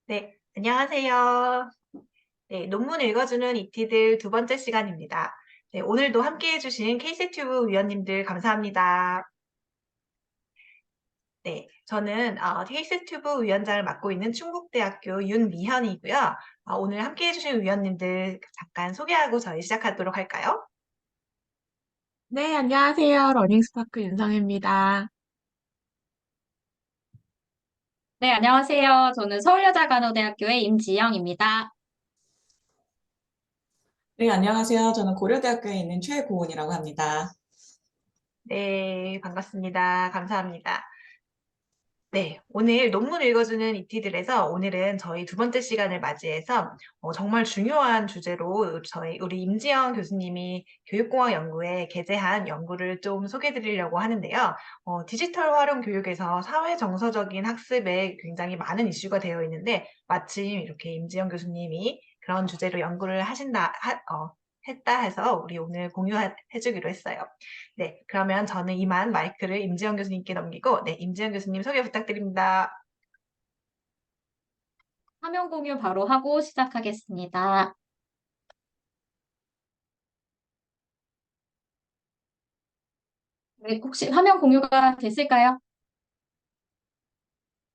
네, 안녕하세요. 네, 논문 읽어주는 이티들 두 번째 시간입니다. 네, 오늘도 함께 해주신 케이스튜브 위원님들 감사합니다. 네, 저는 케이스튜브 위원장을 맡고 있는 충북대학교 윤미현이고요. 오늘 함께 해주신 위원님들 잠깐 소개하고 저희 시작하도록 할까요? 네, 안녕하세요. 러닝스파크 윤성입니다. 네, 안녕하세요. 저는 서울여자간호대학교의 임지영입니다. 네, 안녕하세요. 저는 고려대학교에 있는 최고은이라고 합니다. 네, 반갑습니다. 감사합니다. 네, 오늘 논문 읽어주는 이티들에서 오늘은 저희 두 번째 시간을 맞이해서 정말 중요한 주제로 우리 임지영 교수님이 교육공학 연구에 게재한 연구를 좀 소개해 드리려고 하는데요. 디지털 활용 교육에서 사회 정서적인 학습에 굉장히 많은 이슈가 되어 있는데 마침 이렇게 임지영 교수님이 그런 주제로 연구를 했다 해서 우리 오늘 공유해 주기로 했어요. 네, 그러면 저는 이만 마이크를 임지영 교수님께 넘기고, 네, 임지영 교수님 소개 부탁드립니다. 화면 공유 바로 하고 시작하겠습니다. 네, 혹시 화면 공유가 됐을까요?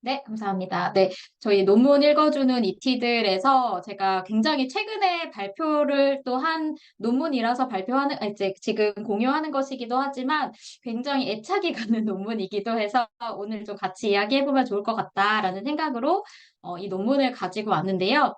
네, 감사합니다. 네, 저희 논문 읽어주는 이티들에서 제가 굉장히 최근에 발표를 또 한 논문이라서 이제 지금 공유하는 것이기도 하지만 굉장히 애착이 가는 논문이기도 해서 오늘 좀 같이 이야기해보면 좋을 것 같다라는 생각으로 이 논문을 가지고 왔는데요.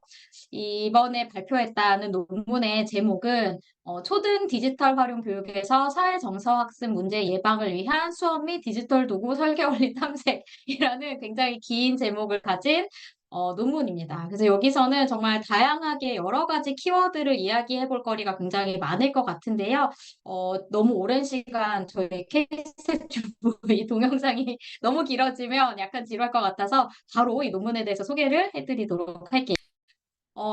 이번에 발표했다는 논문의 제목은 초등 디지털 활용 교육에서 사회 정서 학습 문제 예방을 위한 수업 및 디지털 도구 설계 원리 탐색이라는 굉장히 긴 제목을 가진 논문입니다. 그래서 여기서는 정말 다양하게 여러 가지 키워드를 이야기해 볼 거리가 굉장히 많을 것 같은데요. 너무 오랜 시간 저희 케이스 튜브 이 동영상이 너무 길어지면 약간 지루할 것 같아서 바로 이 논문에 대해서 소개를 해드리도록 할게요.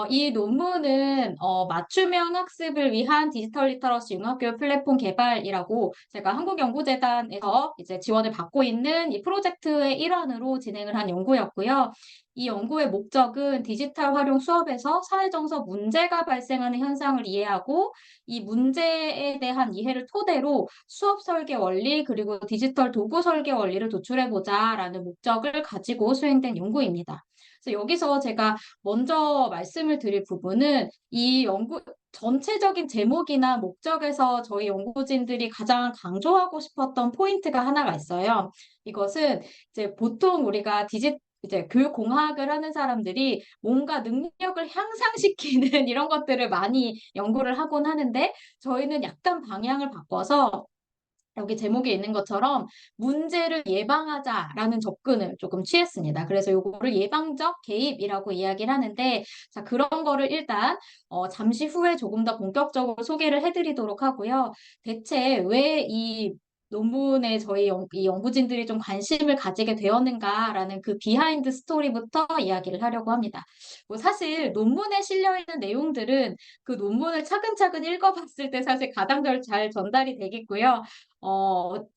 이 논문은 맞춤형 학습을 위한 디지털 리터러시 융합교육 플랫폼 개발이라고 제가 한국연구재단에서 이제 지원을 받고 있는 이 프로젝트의 일환으로 진행을 한 연구였고요. 이 연구의 목적은 디지털 활용 수업에서 사회정서 문제가 발생하는 현상을 이해하고 이 문제에 대한 이해를 토대로 수업 설계 원리 그리고 디지털 도구 설계 원리를 도출해보자라는 목적을 가지고 수행된 연구입니다. 그래서 여기서 제가 먼저 말씀을 드릴 부분은 이 연구 전체적인 제목이나 목적에서 저희 연구진들이 가장 강조하고 싶었던 포인트가 하나가 있어요. 이것은 이제 보통 우리가 이제 교육공학을 하는 사람들이 뭔가 능력을 향상시키는 이런 것들을 많이 연구를 하곤 하는데 저희는 약간 방향을 바꿔서 여기 제목에 있는 것처럼 문제를 예방하자라는 접근을 조금 취했습니다. 그래서 요거를 예방적 개입이라고 이야기를 하는데, 자, 그런 거를 일단, 잠시 후에 조금 더 본격적으로 소개를 해드리도록 하고요. 대체 왜 이 논문에 이 연구진들이 좀 관심을 가지게 되었는가라는 그 비하인드 스토리부터 이야기를 하려고 합니다. 뭐 사실 논문에 실려 있는 내용들은 그 논문을 차근차근 읽어봤을 때 사실 가장 잘 전달이 되겠고요.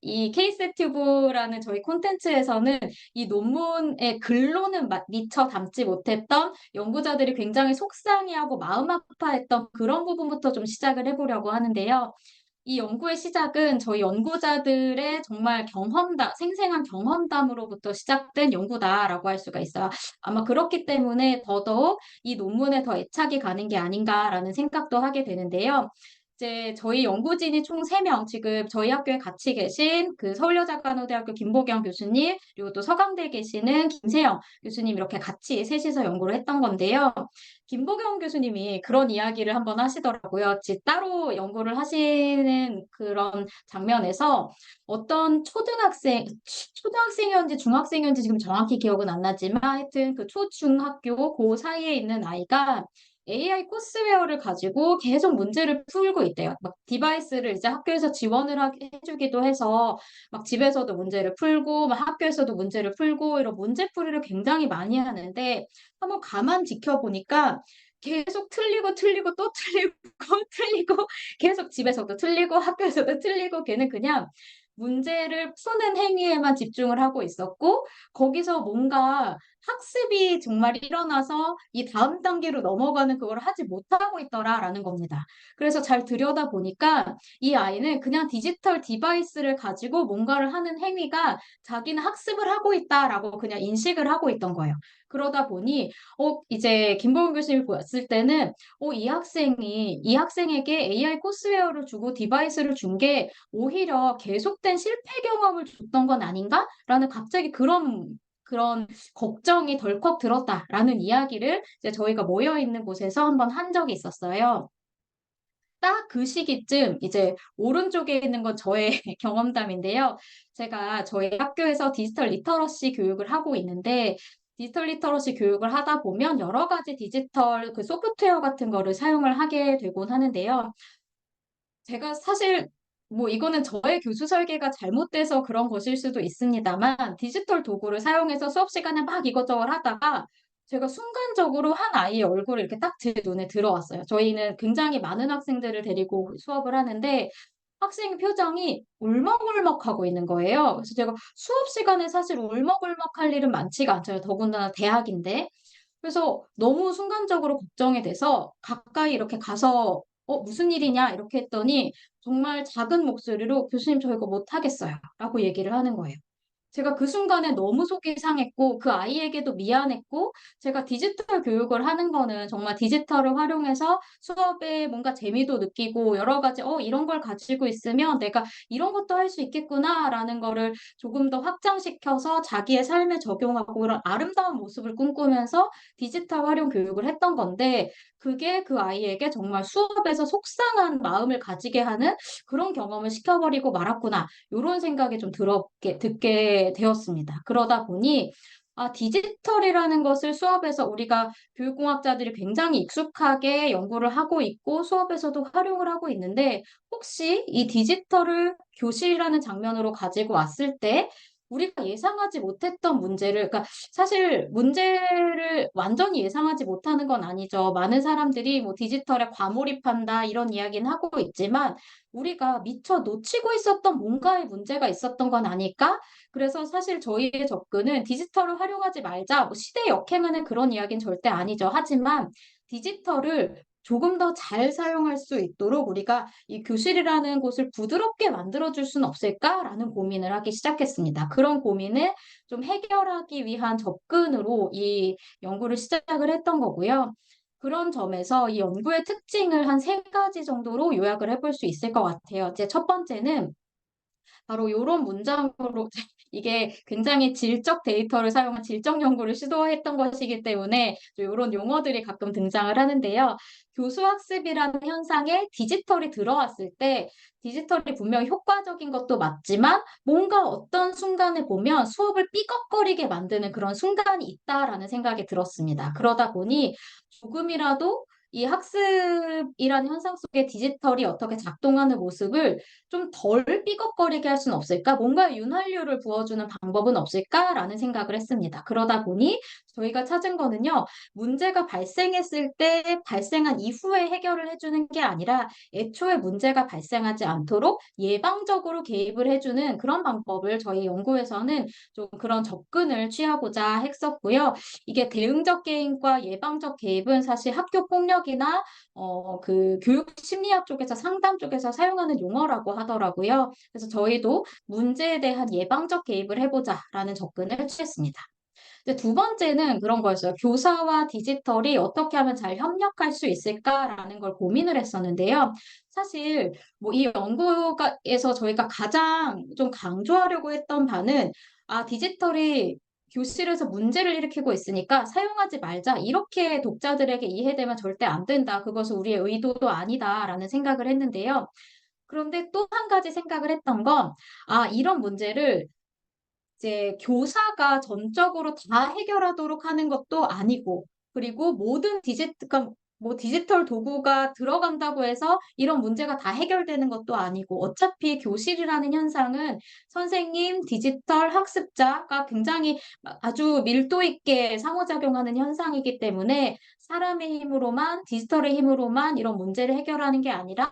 이 케이스 튜브라는 저희 콘텐츠에서는 이 논문의 글로는 미처 담지 못했던 연구자들이 굉장히 속상해하고 마음 아파했던 그런 부분부터 좀 시작을 해보려고 하는데요. 이 연구의 시작은 저희 연구자들의 정말 생생한 경험담으로부터 시작된 연구다라고 할 수가 있어요. 아마 그렇기 때문에 더더욱 이 논문에 더 애착이 가는 게 아닌가라는 생각도 하게 되는데요. 이제 저희 연구진이 총 3명, 지금 저희 학교에 같이 계신 그 서울여자간호대학교 김보경 교수님, 그리고 또 서강대에 계시는 김세영 교수님 이렇게 같이 셋이서 연구를 했던 건데요. 김보경 교수님이 그런 이야기를 한번 하시더라고요. 따로 연구를 하시는 그런 장면에서 어떤 초등학생이었는지 중학생이었는지 지금 정확히 기억은 안 나지만 하여튼 그 초중학교 그 사이에 있는 아이가 AI 코스웨어를 가지고 계속 문제를 풀고 있대요. 막 디바이스를 이제 학교에서 해주기도 해서 막 집에서도 문제를 풀고 막 학교에서도 문제를 풀고 이런 문제풀이를 굉장히 많이 하는데 한번 가만 지켜보니까 계속 틀리고 또 틀리고 틀리고 계속 집에서도 틀리고 학교에서도 틀리고 걔는 그냥 문제를 푸는 행위에만 집중을 하고 있었고, 거기서 뭔가 학습이 정말 일어나서 이 다음 단계로 넘어가는 그걸 하지 못하고 있더라라는 겁니다. 그래서 잘 들여다보니까 이 아이는 그냥 디지털 디바이스를 가지고 뭔가를 하는 행위가 자기는 학습을 하고 있다라고 그냥 인식을 하고 있던 거예요. 그러다 보니, 이제 김보은 교수님이 보았을 때는, 이 학생에게 AI 코스웨어를 주고 디바이스를 준 게 오히려 계속된 실패 경험을 줬던 건 아닌가라는 갑자기 그런 걱정이 덜컥 들었다라는 이야기를 이제 저희가 모여 있는 곳에서 한번 한 적이 있었어요. 딱 그 시기쯤 이제 오른쪽에 있는 건 저의 경험담인데요. 제가 저희 학교에서 디지털 리터러시 교육을 하고 있는데 디지털 리터러시 교육을 하다 보면 여러 가지 디지털 그 소프트웨어 같은 거를 사용을 하게 되곤 하는데요. 제가 사실 뭐 이거는 저의 교수 설계가 잘못돼서 그런 것일 수도 있습니다만 디지털 도구를 사용해서 수업 시간에 막 이것저것 하다가 제가 순간적으로 한 아이의 얼굴이 이렇게 딱 제 눈에 들어왔어요. 저희는 굉장히 많은 학생들을 데리고 수업을 하는데 학생 표정이 울먹울먹하고 있는 거예요. 그래서 제가 수업 시간에 사실 울먹울먹할 일은 많지가 않잖아요. 더군다나 대학인데. 그래서 너무 순간적으로 걱정이 돼서 가까이 이렇게 가서 무슨 일이냐 이렇게 했더니 정말 작은 목소리로 교수님 저 이거 못하겠어요 라고 얘기를 하는 거예요. 제가 그 순간에 너무 속이 상했고 그 아이에게도 미안했고 제가 디지털 교육을 하는 거는 정말 디지털을 활용해서 수업에 뭔가 재미도 느끼고 여러 가지 이런 걸 가지고 있으면 내가 이런 것도 할 수 있겠구나라는 거를 조금 더 확장시켜서 자기의 삶에 적용하고 그런 아름다운 모습을 꿈꾸면서 디지털 활용 교육을 했던 건데 그게 그 아이에게 정말 수업에서 속상한 마음을 가지게 하는 그런 경험을 시켜버리고 말았구나. 요런 생각이 좀 듣게 되었습니다. 그러다 보니, 디지털이라는 것을 수업에서 우리가 교육공학자들이 굉장히 익숙하게 연구를 하고 있고 수업에서도 활용을 하고 있는데, 혹시 이 디지털을 교실이라는 장면으로 가지고 왔을 때, 우리가 예상하지 못했던 문제를, 그러니까 사실 문제를 완전히 예상하지 못하는 건 아니죠. 많은 사람들이 뭐 디지털에 과몰입한다 이런 이야기는 하고 있지만, 우리가 미처 놓치고 있었던 뭔가의 문제가 있었던 건 아닐까? 그래서 사실 저희의 접근은 디지털을 활용하지 말자, 뭐 시대 역행하는 그런 이야기는 절대 아니죠. 하지만 디지털을 조금 더 잘 사용할 수 있도록 우리가 이 교실이라는 곳을 부드럽게 만들어줄 수는 없을까라는 고민을 하기 시작했습니다. 그런 고민을 좀 해결하기 위한 접근으로 이 연구를 시작을 했던 거고요. 그런 점에서 이 연구의 특징을 한 세 가지 정도로 요약을 해볼 수 있을 것 같아요. 이제 첫 번째는 바로 이런 문장으로 이게 굉장히 질적 데이터를 사용한 질적 연구를 시도했던 것이기 때문에 이런 용어들이 가끔 등장을 하는데요. 교수학습이라는 현상에 디지털이 들어왔을 때 디지털이 분명히 효과적인 것도 맞지만 뭔가 어떤 순간에 보면 수업을 삐걱거리게 만드는 그런 순간이 있다라는 생각이 들었습니다. 그러다 보니 조금이라도 이 학습이라는 현상 속에 디지털이 어떻게 작동하는 모습을 좀 덜 삐걱거리게 할 수는 없을까? 뭔가 윤활유를 부어주는 방법은 없을까라는 생각을 했습니다. 그러다 보니 저희가 찾은 거는요, 문제가 발생했을 때 발생한 이후에 해결을 해주는 게 아니라 애초에 문제가 발생하지 않도록 예방적으로 개입을 해주는 그런 방법을 저희 연구에서는 좀 그런 접근을 취하고자 했었고요. 이게 대응적 개입과 예방적 개입은 사실 학교 폭력이나 그 교육 심리학 쪽에서 상담 쪽에서 사용하는 용어라고 하더라고요. 그래서 저희도 문제에 대한 예방적 개입을 해보자라는 접근을 취했습니다. 이제 두 번째는 그런 거였어요. 교사와 디지털이 어떻게 하면 잘 협력할 수 있을까라는 걸 고민을 했었는데요. 사실 뭐 이 연구에서 저희가 가장 좀 강조하려고 했던 바는 디지털이 교실에서 문제를 일으키고 있으니까 사용하지 말자. 이렇게 독자들에게 이해되면 절대 안 된다. 그것은 우리의 의도도 아니다라는 생각을 했는데요. 그런데 또 한 가지 생각을 했던 건, 이런 문제를 이제 교사가 전적으로 다 해결하도록 하는 것도 아니고, 그리고 그러니까 뭐 디지털 도구가 들어간다고 해서 이런 문제가 다 해결되는 것도 아니고, 어차피 교실이라는 현상은 선생님, 디지털 학습자가 굉장히 아주 밀도 있게 상호작용하는 현상이기 때문에 사람의 힘으로만, 디지털의 힘으로만 이런 문제를 해결하는 게 아니라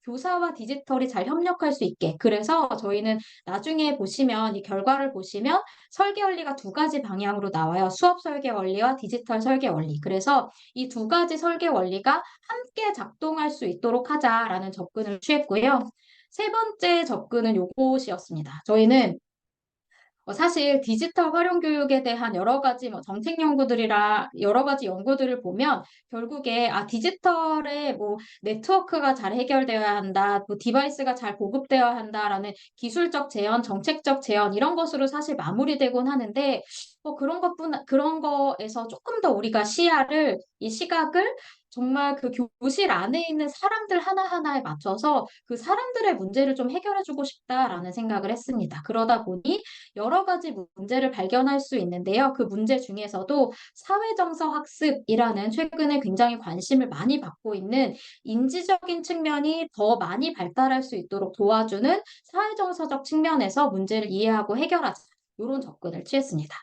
교사와 디지털이 잘 협력할 수 있게. 그래서 저희는 나중에 보시면 이 결과를 보시면 설계 원리가 두 가지 방향으로 나와요. 수업 설계 원리와 디지털 설계 원리. 그래서 이 두 가지 설계 원리가 함께 작동할 수 있도록 하자라는 접근을 취했고요. 세 번째 접근은 요것이었습니다. 저희는 사실 디지털 활용 교육에 대한 여러 가지 뭐 정책 연구들이라 여러 가지 연구들을 보면 결국에 디지털의 뭐 네트워크가 잘 해결되어야 한다, 뭐 디바이스가 잘 보급되어야 한다라는 기술적 제언, 정책적 제언 이런 것으로 사실 마무리되곤 하는데 그런 거에서 조금 더 우리가 이 시각을 정말 그 교실 안에 있는 사람들 하나하나에 맞춰서 그 사람들의 문제를 좀 해결해주고 싶다라는 생각을 했습니다. 그러다 보니 여러 가지 문제를 발견할 수 있는데요. 그 문제 중에서도 사회정서 학습이라는 최근에 굉장히 관심을 많이 받고 있는 인지적인 측면이 더 많이 발달할 수 있도록 도와주는 사회정서적 측면에서 문제를 이해하고 해결하자. 이런 접근을 취했습니다.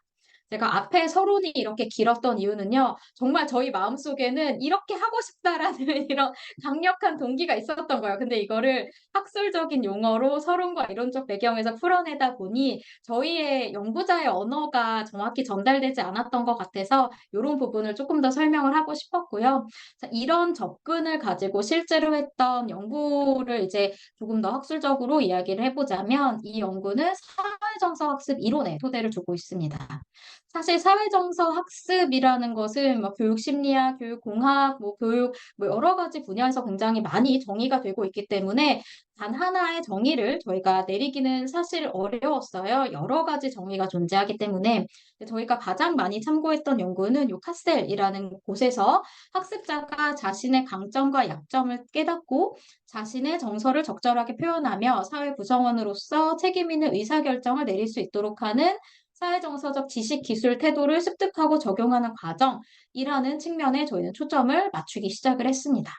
제가 앞에 서론이 이렇게 길었던 이유는요, 정말 저희 마음속에는 이렇게 하고 싶다라는 이런 강력한 동기가 있었던 거예요. 근데 이거를 학술적인 용어로 서론과 이론적 배경에서 풀어내다 보니 저희의 연구자의 언어가 정확히 전달되지 않았던 것 같아서 이런 부분을 조금 더 설명을 하고 싶었고요. 자, 이런 접근을 가지고 실제로 했던 연구를 이제 조금 더 학술적으로 이야기를 해보자면 이 연구는 사회정서 학습 이론에 토대를 두고 있습니다. 사실 사회정서 학습이라는 것은 뭐 교육 심리학, 교육 공학, 뭐 교육 뭐 여러 가지 분야에서 굉장히 많이 정의가 되고 있기 때문에 단 하나의 정의를 저희가 내리기는 사실 어려웠어요. 여러 가지 정의가 존재하기 때문에 저희가 가장 많이 참고했던 연구는 요 카셀이라는 곳에서 학습자가 자신의 강점과 약점을 깨닫고 자신의 정서를 적절하게 표현하며 사회 구성원으로서 책임 있는 의사결정을 내릴 수 있도록 하는 사회정서적 지식, 기술, 태도를 습득하고 적용하는 과정이라는 측면에 저희는 초점을 맞추기 시작을 했습니다.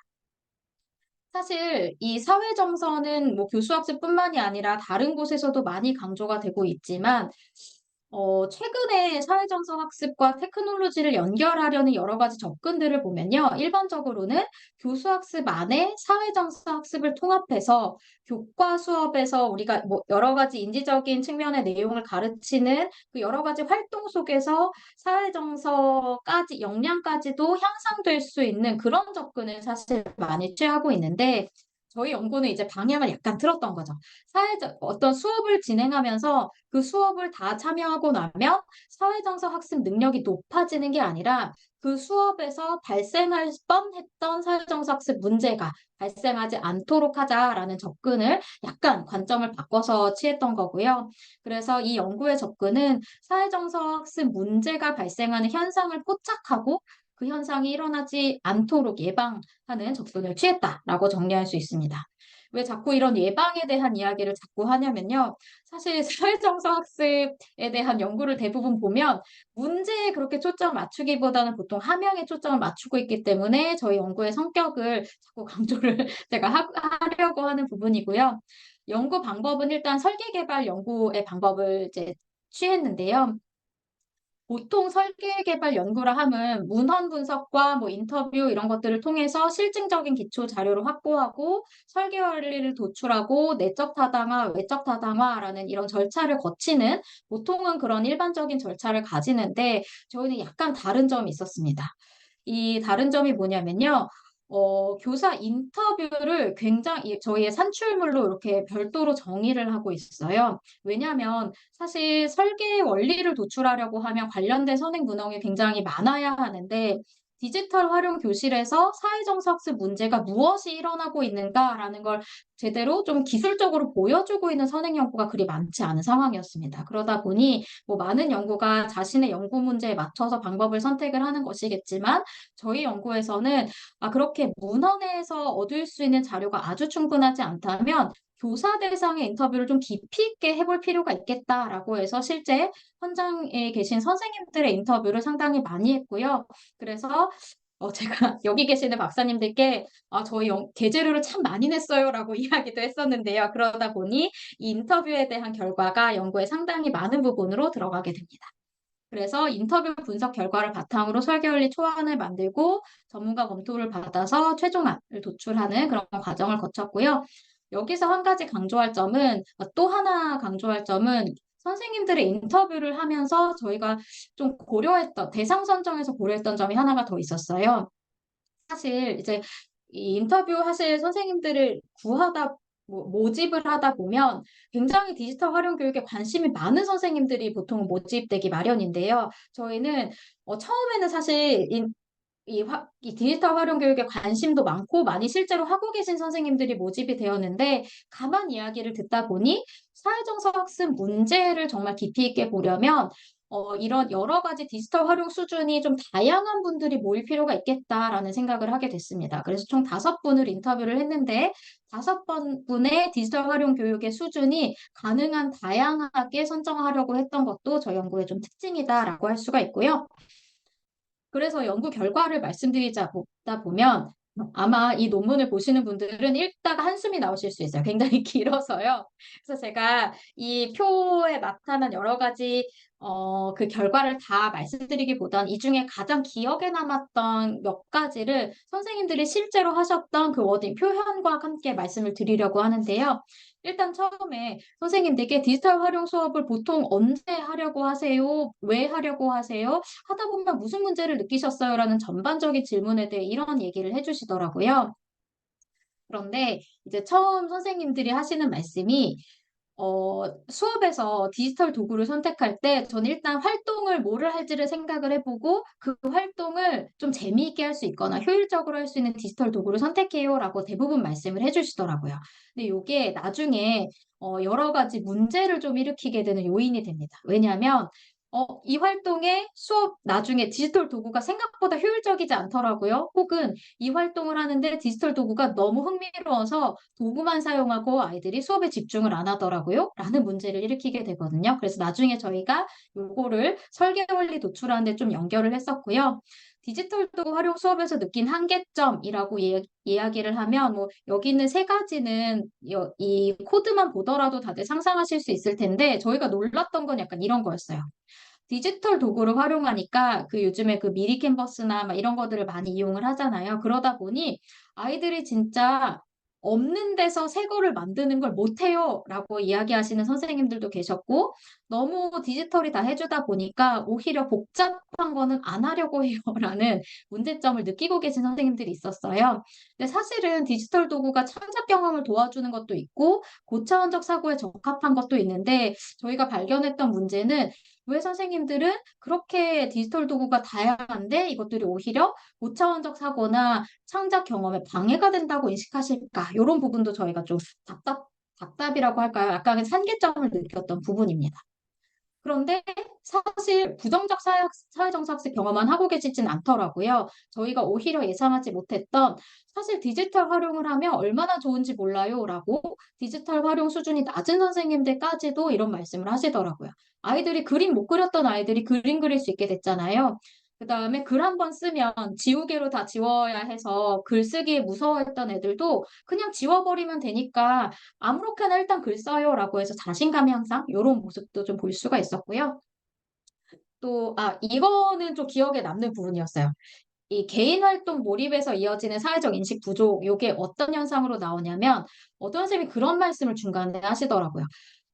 사실 이 사회정서는 뭐 교수학습뿐만이 아니라 다른 곳에서도 많이 강조가 되고 있지만 최근에 사회정서 학습과 테크놀로지를 연결하려는 여러 가지 접근들을 보면요. 일반적으로는 교수학습 안에 사회정서 학습을 통합해서 교과 수업에서 우리가 뭐 여러 가지 인지적인 측면의 내용을 가르치는 그 여러 가지 활동 속에서 사회정서까지, 역량까지도 향상될 수 있는 그런 접근을 사실 많이 취하고 있는데 저희 연구는 이제 방향을 약간 틀었던 거죠. 어떤 수업을 진행하면서 그 수업을 다 참여하고 나면 사회정서 학습 능력이 높아지는 게 아니라 그 수업에서 발생할 뻔했던 사회정서 학습 문제가 발생하지 않도록 하자라는 접근을 약간 관점을 바꿔서 취했던 거고요. 그래서 이 연구의 접근은 사회정서 학습 문제가 발생하는 현상을 포착하고 그 현상이 일어나지 않도록 예방하는 접근을 취했다라고 정리할 수 있습니다. 왜 자꾸 이런 예방에 대한 이야기를 자꾸 하냐면요. 사실 사회정서 학습에 대한 연구를 대부분 보면 문제에 그렇게 초점을 맞추기보다는 보통 함양에 초점을 맞추고 있기 때문에 저희 연구의 성격을 자꾸 강조를 제가 하려고 하는 부분이고요. 연구 방법은 일단 설계개발 연구의 방법을 이제 취했는데요. 보통 설계개발 연구라 함은 문헌 분석과 뭐 인터뷰 이런 것들을 통해서 실증적인 기초 자료를 확보하고 설계 원리를 도출하고 내적 타당화, 외적 타당화라는 이런 절차를 거치는 보통은 그런 일반적인 절차를 가지는데 저희는 약간 다른 점이 있었습니다. 이 다른 점이 뭐냐면요. 교사 인터뷰를 굉장히 저희의 산출물로 이렇게 별도로 정의를 하고 있어요. 왜냐하면 사실 설계 원리를 도출하려고 하면 관련된 선행 문헌이 굉장히 많아야 하는데 디지털 활용 교실에서 사회정서 학습 문제가 무엇이 일어나고 있는가라는 걸 제대로 좀 기술적으로 보여주고 있는 선행 연구가 그리 많지 않은 상황이었습니다. 그러다 보니 뭐 많은 연구가 자신의 연구 문제에 맞춰서 방법을 선택을 하는 것이겠지만 저희 연구에서는 그렇게 문헌에서 얻을 수 있는 자료가 아주 충분하지 않다면 교사 대상의 인터뷰를 좀 깊이 있게 해볼 필요가 있겠다라고 해서 실제 현장에 계신 선생님들의 인터뷰를 상당히 많이 했고요. 그래서 제가 여기 계시는 박사님들께 저희 계재료를 참 많이 냈어요라고 이야기도 했었는데요. 그러다 보니 이 인터뷰에 대한 결과가 연구에 상당히 많은 부분으로 들어가게 됩니다. 그래서 인터뷰 분석 결과를 바탕으로 설계원리 초안을 만들고 전문가 검토를 받아서 최종안을 도출하는 그런 과정을 거쳤고요. 여기서 한 가지 강조할 점은, 또 하나 강조할 점은 선생님들의 인터뷰를 하면서 저희가 좀 고려했던, 대상 선정에서 고려했던 점이 하나가 더 있었어요. 사실 이제 이 인터뷰 하실 선생님들을 모집을 하다 보면 굉장히 디지털 활용 교육에 관심이 많은 선생님들이 보통 모집되기 마련인데요. 저희는 처음에는 사실 이 디지털 활용 교육에 관심도 많고 많이 실제로 하고 계신 선생님들이 모집이 되었는데 가만 이야기를 듣다 보니 사회정서 학습 문제를 정말 깊이 있게 보려면 이런 여러 가지 디지털 활용 수준이 좀 다양한 분들이 모일 필요가 있겠다라는 생각을 하게 됐습니다. 그래서 총 5분을 인터뷰를 했는데 5분의 디지털 활용 교육의 수준이 가능한 다양하게 선정하려고 했던 것도 저희 연구의 좀 특징이다라고 할 수가 있고요. 그래서 연구 결과를 말씀드리자 보면 아마 이 논문을 보시는 분들은 읽다가 한숨이 나오실 수 있어요. 굉장히 길어서요. 그래서 제가 이 표에 나타난 여러 가지 그 결과를 다 말씀드리기보단 이 중에 가장 기억에 남았던 몇 가지를 선생님들이 실제로 하셨던 그 워딩 표현과 함께 말씀을 드리려고 하는데요. 일단 처음에 선생님들께 디지털 활용 수업을 보통 언제 하려고 하세요? 왜 하려고 하세요? 하다 보면 무슨 문제를 느끼셨어요? 라는 전반적인 질문에 대해 이런 얘기를 해주시더라고요. 그런데 이제 처음 선생님들이 하시는 말씀이 수업에서 디지털 도구를 선택할 때 저는 일단 활동을 뭐를 할지를 생각을 해보고 그 활동을 좀 재미있게 할 수 있거나 효율적으로 할 수 있는 디지털 도구를 선택해요라고 대부분 말씀을 해주시더라고요. 근데 이게 나중에 여러 가지 문제를 좀 일으키게 되는 요인이 됩니다. 왜냐하면 이 활동에 수업 나중에 디지털 도구가 생각보다 효율적이지 않더라고요. 혹은 이 활동을 하는데 디지털 도구가 너무 흥미로워서 도구만 사용하고 아이들이 수업에 집중을 안 하더라고요. 라는 문제를 일으키게 되거든요. 그래서 나중에 저희가 요거를 설계 원리 도출하는 데 좀 연결을 했었고요. 디지털 도구 활용 수업에서 느낀 한계점이라고 이야기를 하면 뭐 여기 있는 3가지는 이 코드만 보더라도 다들 상상하실 수 있을 텐데 저희가 놀랐던 건 약간 이런 거였어요. 디지털 도구를 활용하니까 그 요즘에 그 미리 캔버스나 막 이런 것들을 많이 이용을 하잖아요. 그러다 보니 아이들이 진짜 없는 데서 새 거를 만드는 걸 못해요 라고 이야기하시는 선생님들도 계셨고 너무 디지털이 다 해주다 보니까 오히려 복잡한 거는 안 하려고 해요 라는 문제점을 느끼고 계신 선생님들이 있었어요. 근데 사실은 디지털 도구가 창작 경험을 도와주는 것도 있고 고차원적 사고에 적합한 것도 있는데 저희가 발견했던 문제는 왜 선생님들은 그렇게 디지털 도구가 다양한데 이것들이 오히려 고차원적 사고나 창작 경험에 방해가 된다고 인식하실까? 이런 부분도 저희가 좀 답답이라고 할까요? 약간의 한계점을 느꼈던 부분입니다. 그런데 사실 부정적 사회정서 학습 경험만 하고 계시진 않더라고요. 저희가 오히려 예상하지 못했던 사실 디지털 활용을 하면 얼마나 좋은지 몰라요 라고 디지털 활용 수준이 낮은 선생님들까지도 이런 말씀을 하시더라고요. 아이들이 그림 못 그렸던 아이들이 그림 그릴 수 있게 됐잖아요. 그다음에 글 한 번 쓰면 지우개로 다 지워야 해서 글쓰기에 무서워했던 애들도 그냥 지워버리면 되니까 아무렇게나 일단 글 써요라고 해서 자신감 향상 이런 모습도 좀 볼 수가 있었고요. 또 이거는 좀 기억에 남는 부분이었어요. 이 개인 활동 몰입에서 이어지는 사회적 인식 부족, 이게 어떤 현상으로 나오냐면 어떤 선생님이 그런 말씀을 중간에 하시더라고요.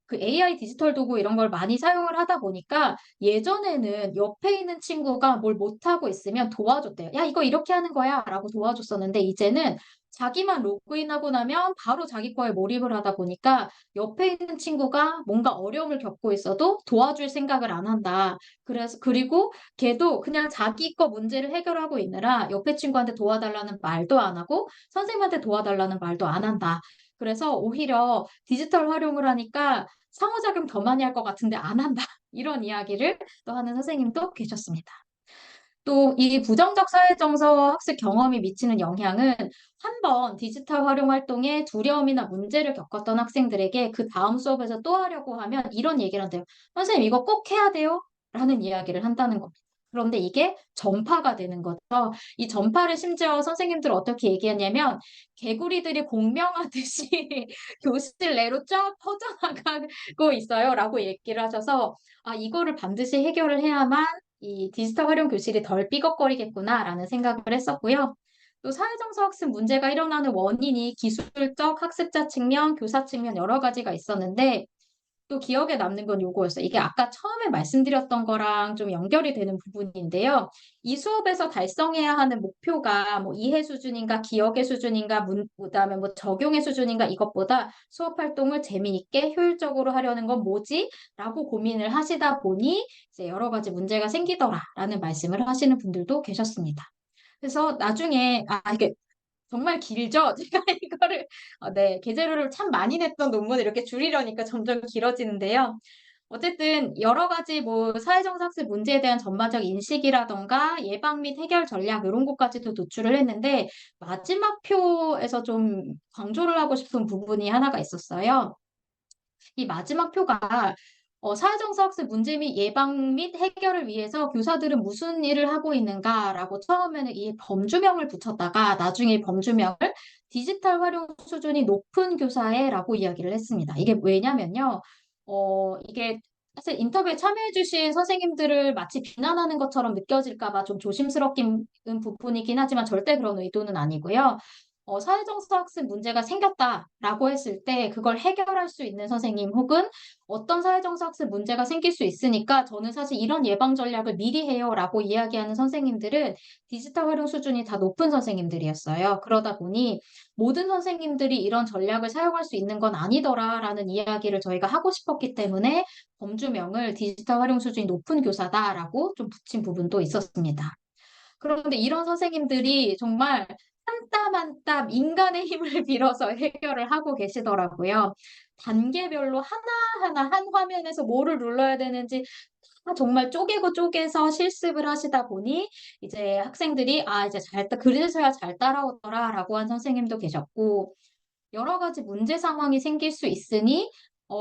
그 AI 디지털 도구 이런 걸 많이 사용을 하다 보니까 예전에는 옆에 있는 친구가 뭘 못하고 있으면 도와줬대요. 야, 이거 이렇게 하는 거야 라고 도와줬었는데 이제는 자기만 로그인하고 나면 바로 자기 거에 몰입을 하다 보니까 옆에 있는 친구가 뭔가 어려움을 겪고 있어도 도와줄 생각을 안 한다. 그리고 걔도 그냥 자기 거 문제를 해결하고 있느라 옆에 친구한테 도와달라는 말도 안 하고 선생님한테 도와달라는 말도 안 한다. 그래서 오히려 디지털 활용을 하니까 상호작용 더 많이 할 것 같은데 안 한다. 이런 이야기를 또 하는 선생님도 계셨습니다. 또 이 부정적 사회정서 학습 경험이 미치는 영향은 한 번 디지털 활용 활동에 두려움이나 문제를 겪었던 학생들에게 그 다음 수업에서 또 하려고 하면 이런 얘기를 한대요. 선생님 이거 꼭 해야 돼요? 라는 이야기를 한다는 겁니다. 그런데 이게 전파가 되는 거죠. 이 전파를 심지어 선생님들 어떻게 얘기했냐면 개구리들이 공명하듯이 교실 내로 쫙 퍼져나가고 있어요라고 얘기를 하셔서 아, 이거를 반드시 해결을 해야만 이 디지털 활용 교실이 덜 삐걱거리겠구나라는 생각을 했었고요. 또 사회정서 학습 문제가 일어나는 원인이 기술적, 학습자 측면, 교사 측면 여러 가지가 있었는데 또 기억에 남는 건 요거였어요. 이게 아까 처음에 말씀드렸던 거랑 좀 연결이 되는 부분인데요. 이 수업에서 달성해야 하는 목표가 뭐 이해 수준인가, 기억의 수준인가, 그다음에 뭐 적용의 수준인가 이것보다 수업 활동을 재미있게 효율적으로 하려는 건 뭐지? 라고 고민을 하시다 보니 이제 여러 가지 문제가 생기더라라는 말씀을 하시는 분들도 계셨습니다. 그래서 나중에 이게 정말 길죠? 제가 이거를 네, 계제료를 참 많이 냈던 논문을 이렇게 줄이려니까 점점 길어지는데요. 어쨌든 여러 가지 뭐 사회정상학습 문제에 대한 전반적 인식이라던가 예방 및 해결 전략 이런 것까지도 도출을 했는데 마지막 표에서 좀 강조를 하고 싶은 부분이 하나가 있었어요. 이 마지막 표가 사회정서 학습 문제 및 예방 및 해결을 위해서 교사들은 무슨 일을 하고 있는가라고 처음에는 이 범주명을 붙였다가 나중에 이 범주명을 디지털 활용 수준이 높은 교사에라고 이야기를 했습니다. 이게 왜냐면요. 이게 사실 인터뷰에 참여해주신 선생님들을 마치 비난하는 것처럼 느껴질까 봐 좀 조심스럽긴 부분이긴 하지만 절대 그런 의도는 아니고요. 사회정서 학습 문제가 생겼다라고 했을 때 그걸 해결할 수 있는 선생님 혹은 어떤 사회정서 학습 문제가 생길 수 있으니까 저는 사실 이런 예방 전략을 미리 해요라고 이야기하는 선생님들은 디지털 활용 수준이 다 높은 선생님들이었어요. 그러다 보니 모든 선생님들이 이런 전략을 사용할 수 있는 건 아니더라라는 이야기를 저희가 하고 싶었기 때문에 범주명을 디지털 활용 수준이 높은 교사다라고 좀 붙인 부분도 있었습니다. 그런데 이런 선생님들이 정말 한 땀 한 땀 인간의 힘을 빌어서 해결을 하고 계시더라고요. 단계별로 하나하나 한 화면에서 뭐를 눌러야 되는지 다 정말 쪼개고 쪼개서 실습을 하시다 보니 이제 학생들이 이제 그래서야 잘 따라오더라라고 한 선생님도 계셨고 여러 가지 문제 상황이 생길 수 있으니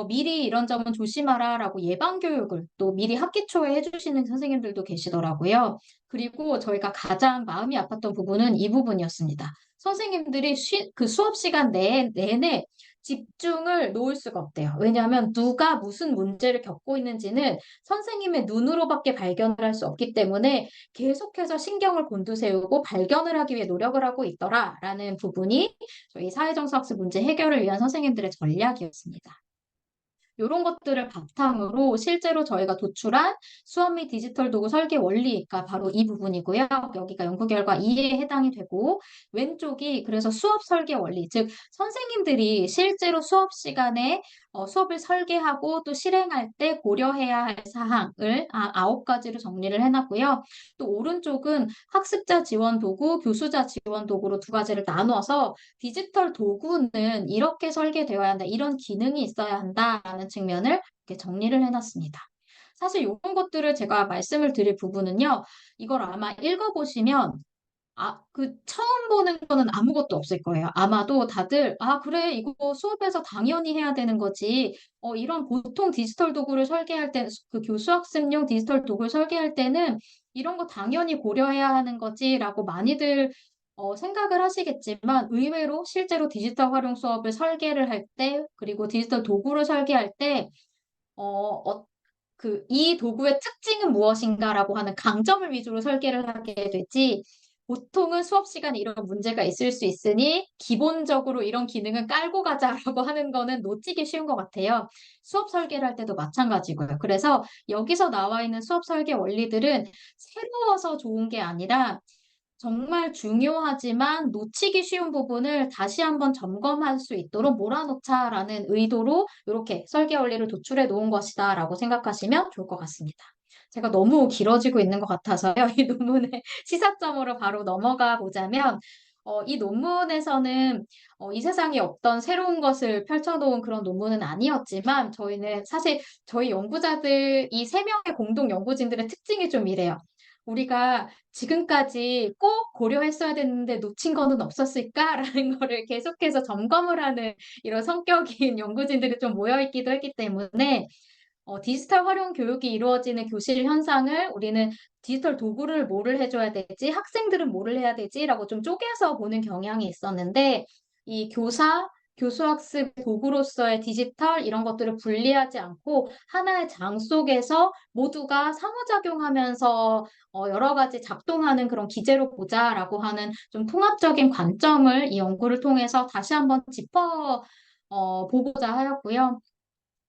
미리 이런 점은 조심하라라고 예방 교육을 또 미리 학기 초에 해주시는 선생님들도 계시더라고요. 그리고 저희가 가장 마음이 아팠던 부분은 이 부분이었습니다. 선생님들이 그 수업 시간 내내 집중을 놓을 수가 없대요. 왜냐하면 누가 무슨 문제를 겪고 있는지는 선생님의 눈으로밖에 발견을 할 수 없기 때문에 계속해서 신경을 곤두세우고 발견을 하기 위해 노력을 하고 있더라라는 부분이 저희 사회정서학습 문제 해결을 위한 선생님들의 전략이었습니다. 이런 것들을 바탕으로 실제로 저희가 도출한 수업 및 디지털 도구 설계 원리가 바로 이 부분이고요. 여기가 연구 결과 2에 해당이 되고 왼쪽이 그래서 수업 설계 원리, 즉 선생님들이 실제로 수업 시간에 수업을 설계하고 또 실행할 때 고려해야 할 사항을 9가지로 정리를 해놨고요. 또 오른쪽은 학습자 지원 도구, 교수자 지원 도구로 두 가지를 나눠서 디지털 도구는 이렇게 설계되어야 한다. 이런 기능이 있어야 한다라는 측면을 이렇게 정리를 해놨습니다. 사실 이런 것들을 제가 말씀을 드릴 부분은요. 이걸 아마 읽어보시면 처음 보는 거는 아무것도 없을 거예요. 아마도 다들, 그래, 이거 수업에서 당연히 해야 되는 거지. 이런 보통 디지털 도구를 설계할 때, 그 교수학습용 디지털 도구를 설계할 때는 이런 거 당연히 고려해야 하는 거지라고 많이들 생각을 하시겠지만 의외로 실제로 디지털 활용 수업을 설계를 할 때, 그리고 디지털 도구를 설계할 때, 이 도구의 특징은 무엇인가라고 하는 강점을 위주로 설계를 하게 되지, 보통은 수업 시간에 이런 문제가 있을 수 있으니 기본적으로 이런 기능은 깔고 가자라고 하는 거는 놓치기 쉬운 것 같아요. 수업 설계를 할 때도 마찬가지고요. 그래서 여기서 나와 있는 수업 설계 원리들은 새로워서 좋은 게 아니라 정말 중요하지만 놓치기 쉬운 부분을 다시 한번 점검할 수 있도록 몰아놓자라는 의도로 이렇게 설계 원리를 도출해 놓은 것이다라고 생각하시면 좋을 것 같습니다. 제가 너무 길어지고 있는 것 같아서요. 이 논문의 시사점으로 바로 넘어가 보자면 이 논문에서는 이 세상에 없던 새로운 것을 펼쳐놓은 그런 논문은 아니었지만 저희는 사실 저희 연구자들 이 세 명의 공동 연구진들의 특징이 좀 이래요. 우리가 지금까지 꼭 고려했어야 됐는데 놓친 거는 없었을까라는 거를 계속해서 점검을 하는 이런 성격인 연구진들이 좀 모여 있기도 했기 때문에 디지털 활용 교육이 이루어지는 교실 현상을 우리는 디지털 도구를 뭐를 해줘야 되지, 학생들은 뭐를 해야 되지라고 좀 쪼개서 보는 경향이 있었는데, 이 교수학습 도구로서의 디지털 이런 것들을 분리하지 않고 하나의 장 속에서 모두가 상호작용하면서 여러 가지 작동하는 그런 기제로 보자라고 하는 좀 통합적인 관점을 이 연구를 통해서 다시 한번 보고자 하였고요.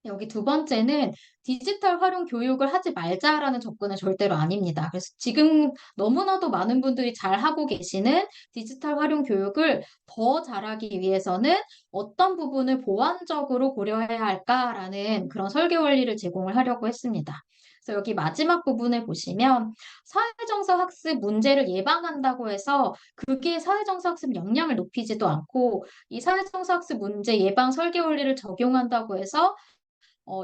여기 두 번째는 디지털 활용 교육을 하지 말자라는 접근은 절대로 아닙니다. 그래서 지금 너무나도 많은 분들이 잘 하고 계시는 디지털 활용 교육을 더 잘하기 위해서는 어떤 부분을 보완적으로 고려해야 할까라는 그런 설계 원리를 제공을 하려고 했습니다. 그래서 여기 마지막 부분을 보시면 사회정서 학습 문제를 예방한다고 해서 그게 사회정서 학습 역량을 높이지도 않고 이 사회정서 학습 문제 예방 설계 원리를 적용한다고 해서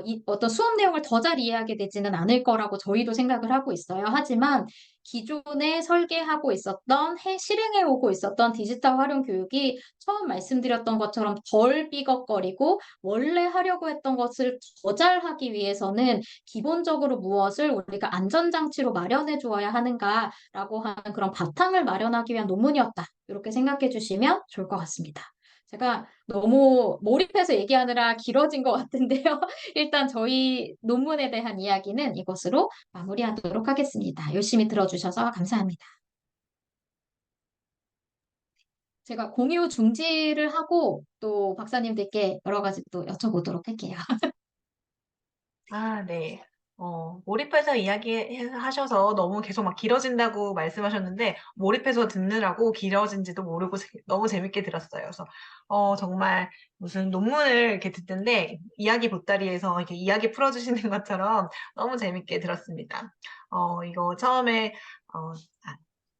이 어떤 수업 내용을 더 잘 이해하게 되지는 않을 거라고 저희도 생각을 하고 있어요. 하지만 기존에 설계하고 있었던, 실행해 오고 있었던 디지털 활용 교육이 처음 말씀드렸던 것처럼 덜 삐걱거리고 원래 하려고 했던 것을 더 잘하기 위해서는 기본적으로 무엇을 우리가 안전장치로 마련해 주어야 하는가라고 하는 그런 바탕을 마련하기 위한 논문이었다. 이렇게 생각해 주시면 좋을 것 같습니다. 제가 너무 몰입해서 얘기하느라 길어진 것 같은데요. 일단 저희 논문에 대한 이야기는 이것으로 마무리하도록 하겠습니다. 열심히 들어주셔서 감사합니다. 제가 공유 중지를 하고 또 박사님들께 여러 가지 또 여쭤보도록 할게요. 아, 네. 몰입해서 이야기하셔서 너무 계속 막 길어진다고 말씀하셨는데, 몰입해서 듣느라고 길어진지도 모르고 너무 재밌게 들었어요. 그래서, 정말 무슨 논문을 이렇게 듣는데, 이야기 보따리에서 이렇게 이야기 풀어주시는 것처럼 너무 재밌게 들었습니다. 이거 처음에, 아,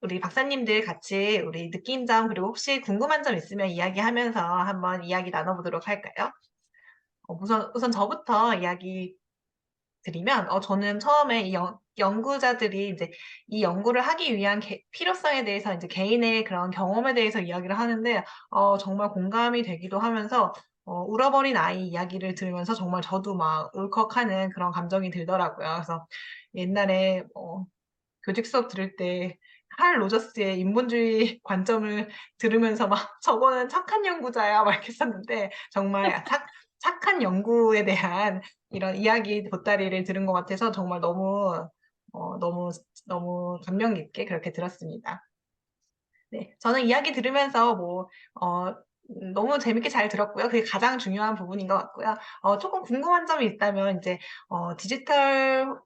우리 박사님들 같이 우리 느낀 점, 그리고 혹시 궁금한 점 있으면 이야기하면서 한번 이야기 나눠보도록 할까요? 우선 저부터 이야기 드리면, 저는 처음에 이 연구자들이 이제 이 연구를 하기 위한 필요성에 대해서 이제 개인의 그런 경험에 대해서 이야기를 하는데, 정말 공감이 되기도 하면서, 울어버린 아이 이야기를 들으면서 정말 저도 막 울컥하는 그런 감정이 들더라고요. 그래서 옛날에, 교직 수업 들을 때, 칼 로저스의 인본주의 관점을 들으면서 막 저거는 착한 연구자야 막 이렇게 했었는데 정말 착한 연구에 대한 이런 이야기 보따리를 들은 것 같아서 정말 너무 감명 깊게 그렇게 들었습니다. 네, 저는 이야기 들으면서 너무 재밌게 잘 들었고요. 그게 가장 중요한 부분인 것 같고요. 조금 궁금한 점이 있다면 이제 디지털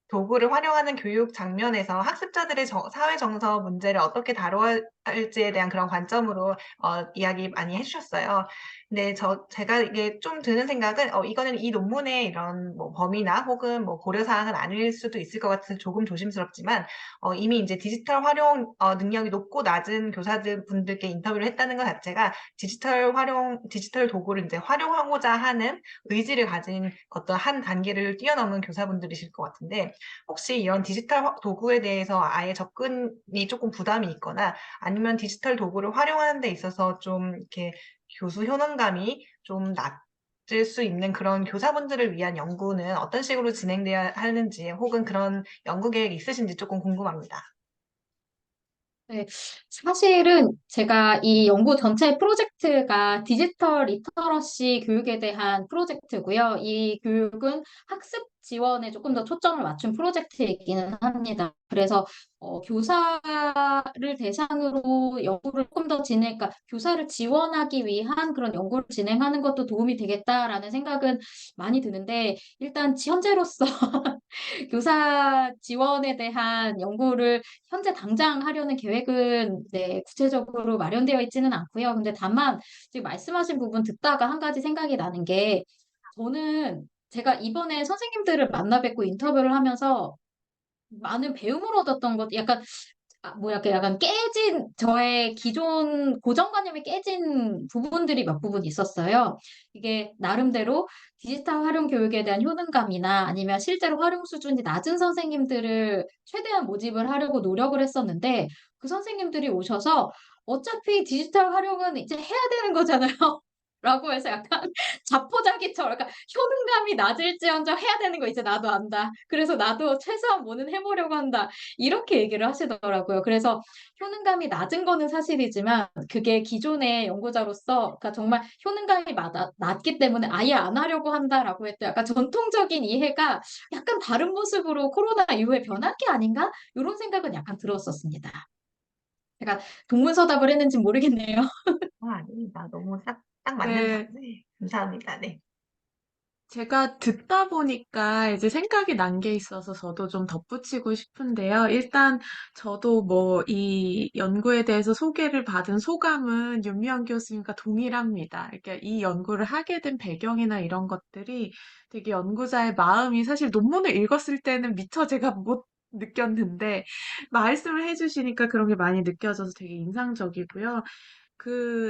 도구를 활용하는 교육 장면에서 학습자들의 사회 정서 문제를 어떻게 다뤄야 할지에 대한 그런 관점으로 이야기 많이 해주셨어요. 근데 제가 이게 좀 드는 생각은 이거는 이 논문의 이런 뭐 범위나 혹은 뭐 고려 사항은 아닐 수도 있을 것 같아서 조금 조심스럽지만 이미 이제 디지털 활용 능력이 높고 낮은 교사들 분들께 인터뷰를 했다는 것 자체가 디지털 도구를 이제 활용하고자 하는 의지를 가진 어떤 한 단계를 뛰어넘은 교사분들이실 것 같은데 혹시 이런 디지털 도구에 대해서 아예 접근이 조금 부담이 있거나 아니면 디지털 도구를 활용하는 데 있어서 좀 이렇게 교수 효능감이 좀 낮을 수 있는 그런 교사분들을 위한 연구는 어떤 식으로 진행돼야 하는지 혹은 그런 연구 계획이 있으신지 조금 궁금합니다. 네, 사실은 제가 이 연구 전체 프로젝트가 디지털 리터러시 교육에 대한 프로젝트고요. 이 교육은 학습 지원에 조금 더 초점을 맞춘 프로젝트이기는 합니다. 그래서 교사를 대상으로 연구를 조금 더 그러니까 교사를 지원하기 위한 그런 연구를 진행하는 것도 도움이 되겠다라는 생각은 많이 드는데 일단 현재로서 교사 지원에 대한 연구를 현재 당장 하려는 계획은 네, 구체적으로 마련되어 있지는 않고요. 근데 다만 지금 말씀하신 부분 듣다가 한 가지 생각이 나는 게 저는 제가 이번에 선생님들을 만나 뵙고 인터뷰를 하면서 많은 배움을 얻었던 것, 약간 깨진, 저의 기존 고정관념이 깨진 부분들이 몇 부분 있었어요. 이게 나름대로 디지털 활용 교육에 대한 효능감이나 아니면 실제로 활용 수준이 낮은 선생님들을 최대한 모집을 하려고 노력을 했었는데 그 선생님들이 오셔서 어차피 디지털 활용은 이제 해야 되는 거잖아요. 라고 해서 약간 자포자기처럼 약간 효능감이 낮을지언정 해야 되는 거 이제 나도 안다. 그래서 나도 최소한 뭐는 해보려고 한다. 이렇게 얘기를 하시더라고요. 그래서 효능감이 낮은 거는 사실이지만 그게 기존의 연구자로서 그러니까 정말 효능감이 낮기 때문에 아예 안 하려고 한다라고 했던 약간 전통적인 이해가 약간 다른 모습으로 코로나 이후에 변한 게 아닌가? 이런 생각은 약간 들었었습니다. 제가 동문서답을 했는지 모르겠네요. 아닙니다. 너무 딱 맞는 네, 답네. 감사합니다. 네. 제가 듣다 보니까 이제 생각이 난 게 있어서 저도 좀 덧붙이고 싶은데요. 일단 저도 뭐 이 연구에 대해서 소개를 받은 소감은 윤미영 교수님과 동일합니다. 그러니까 이 연구를 하게 된 배경이나 이런 것들이 되게 연구자의 마음이 사실 논문을 읽었을 때는 미처 제가 못 느꼈는데 말씀을 해주시니까 그런 게 많이 느껴져서 되게 인상적이고요.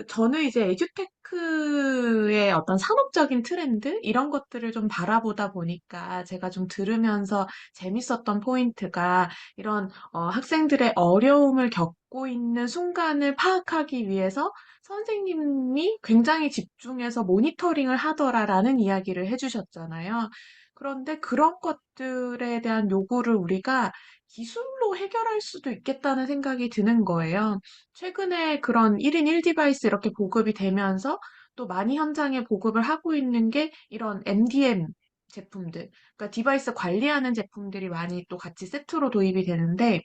저는 이제 에듀테크의 어떤 산업적인 트렌드? 이런 것들을 좀 바라보다 보니까 제가 좀 들으면서 재밌었던 포인트가 이런 학생들의 어려움을 겪고 있는 순간을 파악하기 위해서 선생님이 굉장히 집중해서 모니터링을 하더라라는 이야기를 해주셨잖아요. 그런데 그런 것들에 대한 요구를 우리가 기술로 해결할 수도 있겠다는 생각이 드는 거예요. 최근에 그런 1인 1디바이스 이렇게 보급이 되면서 또 많이 현장에 보급을 하고 있는 게 이런 MDM 제품들, 그러니까 디바이스 관리하는 제품들이 많이 또 같이 세트로 도입이 되는데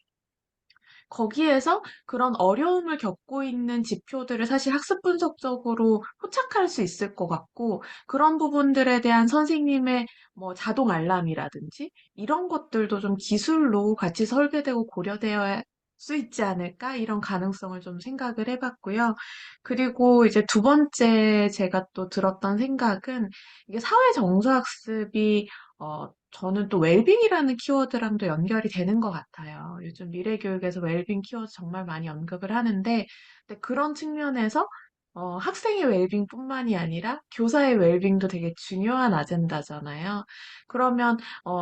거기에서 그런 어려움을 겪고 있는 지표들을 사실 학습 분석적으로 포착할 수 있을 것 같고, 그런 부분들에 대한 선생님의 뭐 자동 알람이라든지, 이런 것들도 좀 기술로 같이 설계되고 고려되어야 수 있지 않을까? 이런 가능성을 좀 생각을 해봤고요. 그리고 이제 두 번째 제가 또 들었던 생각은 이게 사회 정서 학습이 저는 또 웰빙이라는 키워드랑도 연결이 되는 것 같아요. 요즘 미래교육에서 웰빙 키워드 정말 많이 언급을 하는데, 근데 그런 측면에서 학생의 웰빙뿐만이 아니라 교사의 웰빙도 되게 중요한 아젠다잖아요. 그러면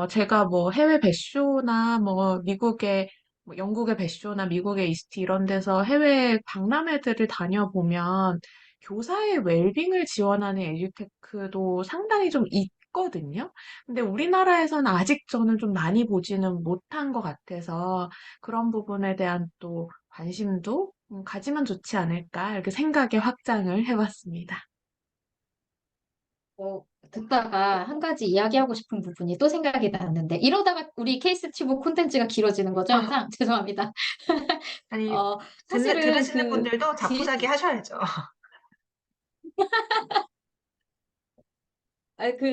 제가 뭐 해외 배쇼나 뭐 미국의 뭐 영국의 배쇼나 미국의 이스티 이런 데서 해외 박람회들을 다녀보면 교사의 웰빙을 지원하는 에듀테크도 상당히 좀 있거든요. 근데 우리나라에서는 아직 저는 좀 많이 보지는 못한 것 같아서 그런 부분에 대한 또 관심도 가지면 좋지 않을까 이렇게 생각의 확장을 해봤습니다. 어, 듣다가 한 가지 이야기하고 싶은 부분이 또 생각이 났는데 이러다가 우리 케이스 튜브 콘텐츠가 길어지는 거죠, 아, 항상? 죄송합니다. 아니, 어, 사실은 들으시는 분들도 자포자기 하셔야죠.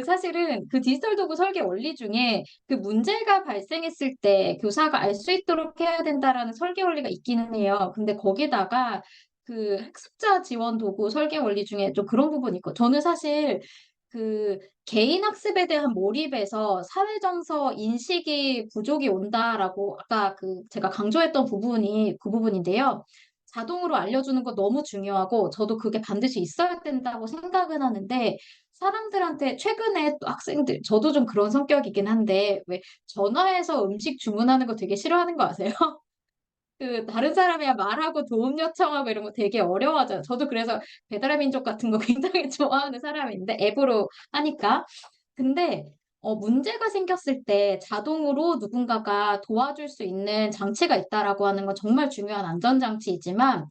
사실은 그 디지털 도구 설계 원리 중에 그 문제가 발생했을 때 교사가 알 수 있도록 해야 된다라는 설계 원리가 있기는 해요. 근데 거기다가 그 학습자 지원 도구 설계 원리 중에 좀 그런 부분이 있고, 저는 사실 그 개인 학습에 대한 몰입에서 사회 정서 인식이 부족이 온다라고 아까 그 제가 강조했던 부분이 그 부분인데요. 자동으로 알려주는 거 너무 중요하고 저도 그게 반드시 있어야 된다고 생각은 하는데 사람들한테 최근에 또 학생들, 저도 좀 그런 성격이긴 한데, 왜 전화해서 음식 주문하는 거 되게 싫어하는 거 아세요? 그 다른 사람이랑 말하고 도움 요청하고 이런 거 되게 어려워하잖아요. 저도 그래서 배달의 민족 같은 거 굉장히 좋아하는 사람인데 앱으로 하니까. 근데 문제가 생겼을 때 자동으로 누군가가 도와줄 수 있는 장치가 있다라고 하는 건 정말 중요한 안전장치이지만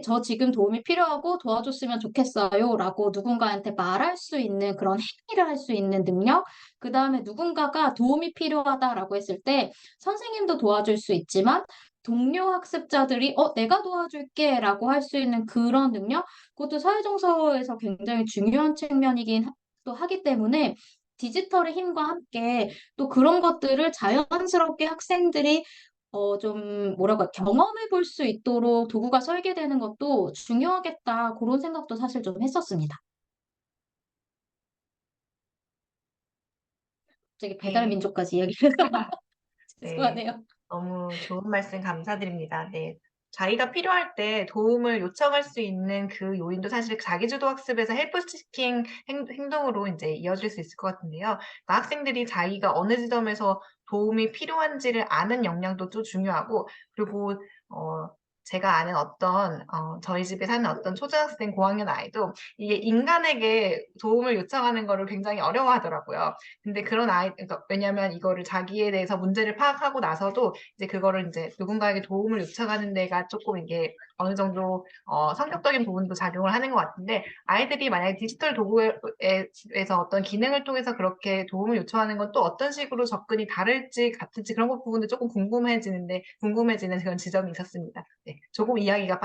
저 지금 도움이 필요하고 도와줬으면 좋겠어요. 라고 누군가한테 말할 수 있는 그런 행위를 할 수 있는 능력, 그 다음에 누군가가 도움이 필요하다라고 했을 때 선생님도 도와줄 수 있지만 동료 학습자들이 내가 도와줄게 라고 할 수 있는 그런 능력, 그것도 사회정서에서 굉장히 중요한 측면이긴 또 하기 때문에 디지털의 힘과 함께 또 그런 것들을 자연스럽게 학생들이 좀 뭐라고 경험해 볼 수 있도록 도구가 설계되는 것도 중요하겠다. 그런 생각도 사실 좀 했었습니다. 갑자기 배달 네. 민족까지 이야기를 해서 네. 죄송하네요. 너무 좋은 말씀 감사드립니다. 네. 자기가 필요할 때 도움을 요청할 수 있는 그 요인도 사실 자기주도 학습에서 헬프 시킹 행동으로 이제 이어질 수 있을 것 같은데요. 그러니까 학생들이 자기가 어느 지점에서 도움이 필요한지를 아는 역량도 또 중요하고, 그리고 제가 아는 저희 집에 사는 어떤 초등학생 고학년 아이도 이게 인간에게 도움을 요청하는 거를 굉장히 어려워하더라고요. 근데 그러니까 왜냐면 이거를 자기에 대해서 문제를 파악하고 나서도 이제 그거를 이제 누군가에게 도움을 요청하는 데가 조금 이게 어느 정도 성격적인 부분도 작용을 하는 것 같은데, 아이들이 만약에 디지털 도구에서 어떤 기능을 통해서 그렇게 도움을 요청하는 건 또 어떤 식으로 접근이 다를지 같을지 그런 부분도 조금 궁금해지는 그런 지점이 있었습니다. 네, 조금 이야기가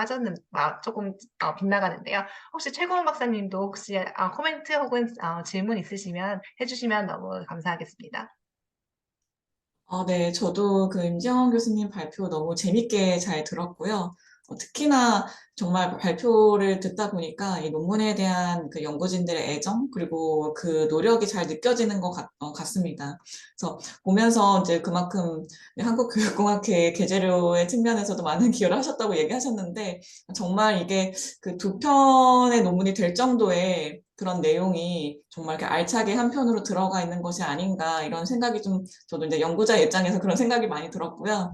조금 빗나가는데요. 혹시 최고원 박사님도 혹시 코멘트 혹은 질문 있으시면 해주시면 너무 감사하겠습니다. 네, 저도 그 임지영 교수님 발표 너무 재밌게 잘 들었고요. 특히나 정말 발표를 듣다 보니까 이 논문에 대한 그 연구진들의 애정, 그리고 그 노력이 잘 느껴지는 것 같습니다. 그래서 보면서 이제 그만큼 한국교육공학회 계재료의 측면에서도 많은 기여를 하셨다고 얘기하셨는데, 정말 이게 그 두 편의 논문이 될 정도의 그런 내용이 정말 이렇게 알차게 한 편으로 들어가 있는 것이 아닌가, 이런 생각이 좀, 저도 이제 연구자 입장에서 그런 생각이 많이 들었고요.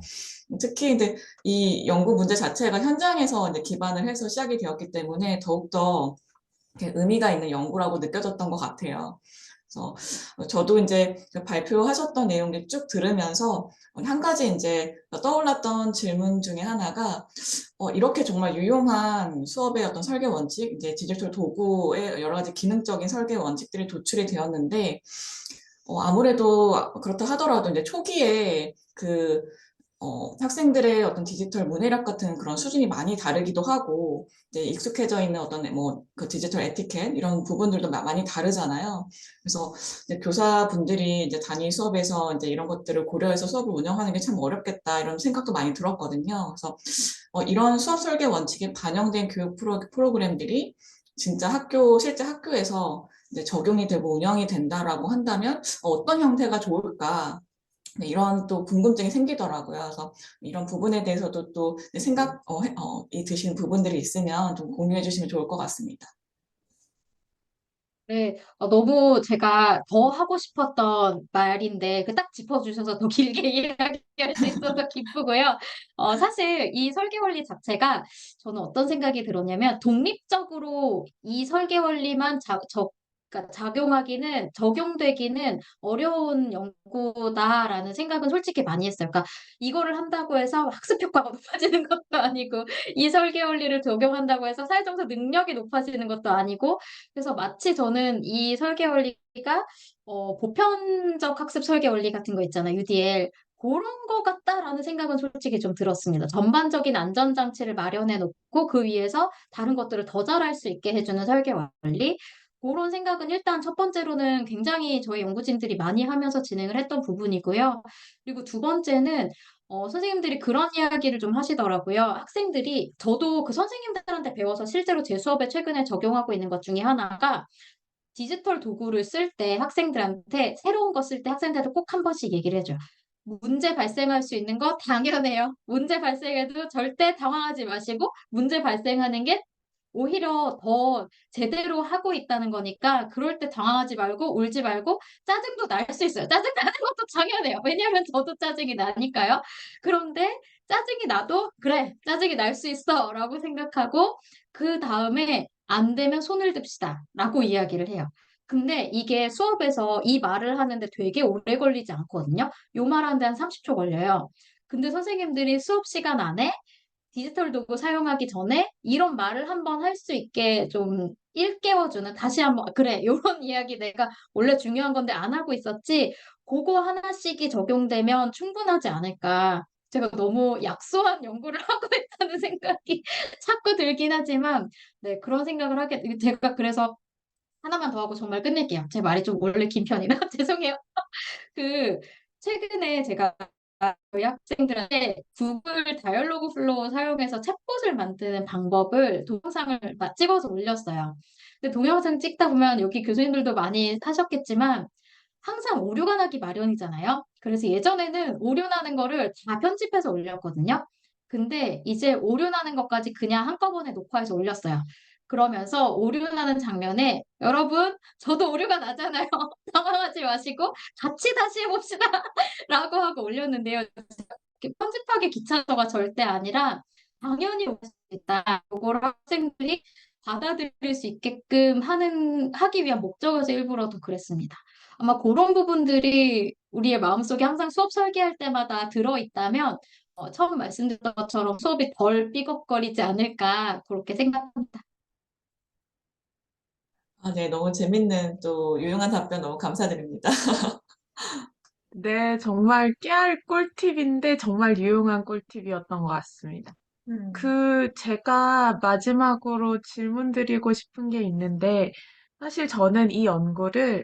특히 이제 이 연구 문제 자체가 현장에서 이제 기반을 해서 시작이 되었기 때문에 더욱더 이렇게 의미가 있는 연구라고 느껴졌던 것 같아요. 그래서 저도 이제 그 발표하셨던 내용을 쭉 들으면서 한 가지 이제 떠올랐던 질문 중에 하나가, 이렇게 정말 유용한 수업의 어떤 설계 원칙, 이제 디지털 도구의 여러 가지 기능적인 설계 원칙들이 도출이 되었는데, 아무래도 그렇다 하더라도 이제 초기에 학생들의 어떤 디지털 문해력 같은 그런 수준이 많이 다르기도 하고, 이제 익숙해져 있는 어떤 뭐 그 디지털 에티켓 이런 부분들도 많이 다르잖아요. 그래서 이제 교사분들이 이제 단위 수업에서 이제 이런 것들을 고려해서 수업을 운영하는 게 참 어렵겠다, 이런 생각도 많이 들었거든요. 그래서 이런 수업 설계 원칙에 반영된 교육 프로그램들이 진짜 실제 학교에서 이제 적용이 되고 운영이 된다라고 한다면 어떤 형태가 좋을까? 네, 이런 또 궁금증이 생기더라고요. 그래서 이런 부분에 대해서도 또 이 드신 부분들이 있으면 좀 공유해 주시면 좋을 것 같습니다. 네, 너무 제가 더 하고 싶었던 말인데, 그 딱 짚어주셔서 더 길게 이야기할 수 있어서 기쁘고요. 사실 이 설계 원리 자체가 저는 어떤 생각이 들었냐면, 독립적으로 이 설계 원리만 그러니까 적용되기는 어려운 연구다라는 생각은 솔직히 많이 했어요. 그러니까 이거를 한다고 해서 학습 효과가 높아지는 것도 아니고, 이 설계 원리를 적용한다고 해서 사회정서 능력이 높아지는 것도 아니고, 그래서 마치 저는 이 설계 원리가 보편적 학습 설계 원리 같은 거 있잖아요. UDL. 그런 거 같다라는 생각은 솔직히 좀 들었습니다. 전반적인 안전장치를 마련해 놓고 그 위에서 다른 것들을 더 잘할 수 있게 해주는 설계 원리. 그런 생각은 일단 첫 번째로는 굉장히 저희 연구진들이 많이 하면서 진행을 했던 부분이고요. 그리고 두 번째는 선생님들이 그런 이야기를 좀 하시더라고요. 학생들이, 저도 그 선생님들한테 배워서 실제로 제 수업에 최근에 적용하고 있는 것 중에 하나가, 디지털 도구를 쓸 때 학생들한테, 새로운 거 쓸 때 학생들한테 꼭 한 번씩 얘기를 해줘요. 문제 발생할 수 있는 거 당연해요. 문제 발생해도 절대 당황하지 마시고, 문제 발생하는 게 오히려 더 제대로 하고 있다는 거니까, 그럴 때 당황하지 말고 울지 말고, 짜증도 날 수 있어요. 짜증 나는 것도 당연해요. 왜냐하면 저도 짜증이 나니까요. 그런데 짜증이 나도 그래, 짜증이 날 수 있어 라고 생각하고, 그 다음에 안 되면 손을 듭시다 라고 이야기를 해요. 근데 이게 수업에서 이 말을 하는데 되게 오래 걸리지 않거든요. 요 말 하는데 한 30초 걸려요. 근데 선생님들이 수업 시간 안에 디지털 도구 사용하기 전에 이런 말을 한번 할 수 있게 좀 일깨워주는, 다시 한번 그래 요런 이야기 내가 원래 중요한 건데 안 하고 있었지, 그거 하나씩이 적용되면 충분하지 않을까. 제가 너무 약소한 연구를 하고 있다는 생각이 자꾸 들긴 하지만, 네, 그런 생각을 제가 그래서 하나만 더 하고 정말 끝낼게요. 제 말이 좀 원래 긴 편이라 죄송해요. 그 최근에 제가 저희 학생들한테 구글 다이얼로그 플로우 사용해서 챗봇을 만드는 방법을 동영상을 찍어서 올렸어요. 근데 동영상 찍다 보면 여기 교수님들도 많이 하셨겠지만 항상 오류가 나기 마련이잖아요. 그래서 예전에는 오류 나는 거를 다 편집해서 올렸거든요. 근데 이제 오류 나는 것까지 그냥 한꺼번에 녹화해서 올렸어요. 그러면서 오류 나는 장면에, 여러분, 저도 오류가 나잖아요. 당황하지 마시고 같이 다시 해봅시다. 라고 하고 올렸는데요. 이렇게 편집하기 귀찮아서가 절대 아니라, 당연히 올 수 있다. 이거를 학생들이 받아들일 수 있게끔 하기 위한 목적에서 일부러 더 그랬습니다. 아마 그런 부분들이 우리의 마음속에 항상 수업 설계할 때마다 들어있다면 처음 말씀드렸던 것처럼 수업이 덜 삐걱거리지 않을까 그렇게 생각합니다. 아, 네, 너무 재밌는 또 유용한 답변 너무 감사드립니다. 네, 정말 깨알 꿀팁인데 정말 유용한 꿀팁이었던 것 같습니다. 음. 제가 마지막으로 질문 드리고 싶은 게 있는데, 사실 저는 이 연구를,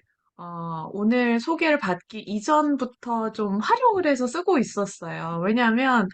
오늘 소개를 받기 이전부터 좀 활용을 해서 쓰고 있었어요. 왜냐하면,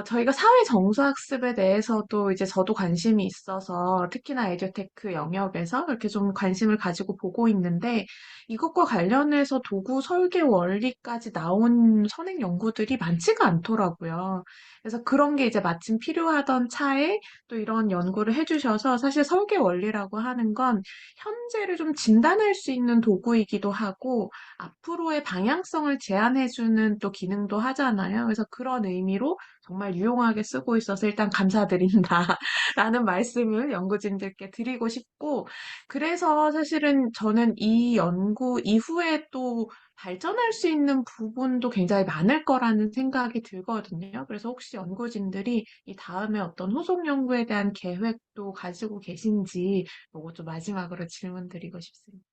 저희가 사회 정서학습에 대해서도 이제 저도 관심이 있어서 특히나 에듀테크 영역에서 이렇게 좀 관심을 가지고 보고 있는데 이것과 관련해서 도구 설계 원리까지 나온 선행 연구들이 많지가 않더라고요. 그래서 그런 게 이제 마침 필요하던 차에 또 이런 연구를 해주셔서 사실 설계 원리라고 하는 건 현재를 좀 진단할 수 있는 도구이기도 하고 앞으로의 방향성을 제안해주는 또 기능도 하잖아요. 그래서 그런 의미로 정말 유용하게 쓰고 있어서 일단 감사드린다라는 말씀을 연구진들께 드리고 싶고, 그래서 사실은 저는 이 연구 이후에 또 발전할 수 있는 부분도 굉장히 많을 거라는 생각이 들거든요. 그래서 혹시 연구진들이 이 다음에 어떤 후속 연구에 대한 계획도 가지고 계신지, 요거 좀 마지막으로 질문 드리고 싶습니다.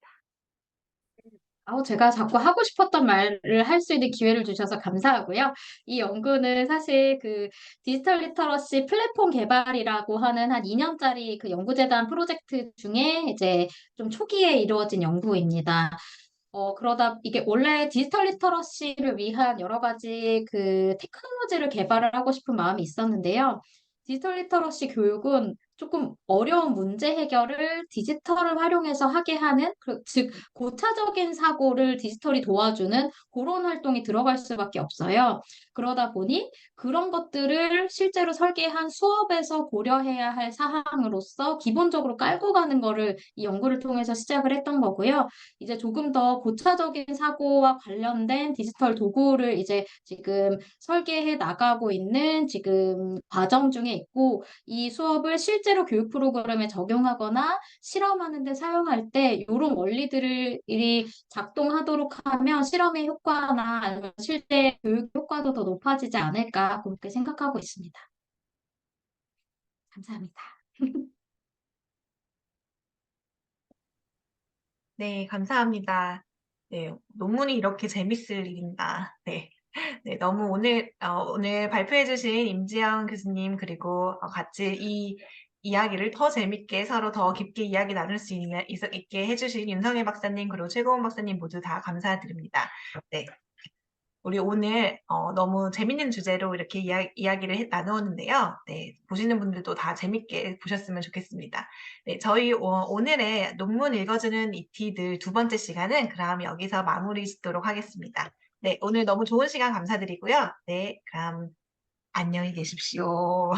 제가 자꾸 하고 싶었던 말을 할 수 있는 기회를 주셔서 감사하고요. 이 연구는 사실 그 디지털 리터러시 플랫폼 개발이라고 하는 한 2년짜리 그 연구재단 프로젝트 중에 이제 좀 초기에 이루어진 연구입니다. 그러다 이게 원래 디지털 리터러시를 위한 여러 가지 그 테크놀로지를 개발을 하고 싶은 마음이 있었는데요. 디지털 리터러시 교육은 조금 어려운 문제 해결을 디지털을 활용해서 하게 하는, 즉, 고차적인 사고를 디지털이 도와주는 그런 활동이 들어갈 수밖에 없어요. 그러다 보니 그런 것들을 실제로 설계한 수업에서 고려해야 할 사항으로서 기본적으로 깔고 가는 거를 이 연구를 통해서 시작을 했던 거고요. 이제 조금 더 고차적인 사고와 관련된 디지털 도구를 이제 지금 설계해 나가고 있는 지금 과정 중에 있고, 이 수업을 실제로 교육 프로그램에 적용하거나 실험하는 데 사용할 때 이런 원리들이 작동하도록 하면 실험의 효과나 아니면 실제 교육 효과도 더 높아지지 않을까 그렇게 생각하고 있습니다. 감사합니다. 네, 감사합니다. 네, 논문이 이렇게 재밌을 일인가. 네. 네, 너무 오늘 발표해주신 임지영 교수님, 그리고 같이 이 이야기를 더 재밌게 서로 더 깊게 이야기 나눌 수 있게 해주신 윤성혜 박사님, 그리고 최고원 박사님 모두 다 감사드립니다. 네. 우리 오늘 너무 재밌는 주제로 이렇게 이야기를 나누었는데요. 네, 보시는 분들도 다 재밌게 보셨으면 좋겠습니다. 네, 저희 오늘의 논문 읽어주는 이티들 두 번째 시간은 그럼 여기서 마무리 짓도록 하겠습니다. 네, 오늘 너무 좋은 시간 감사드리고요. 네, 그럼 안녕히 계십시오.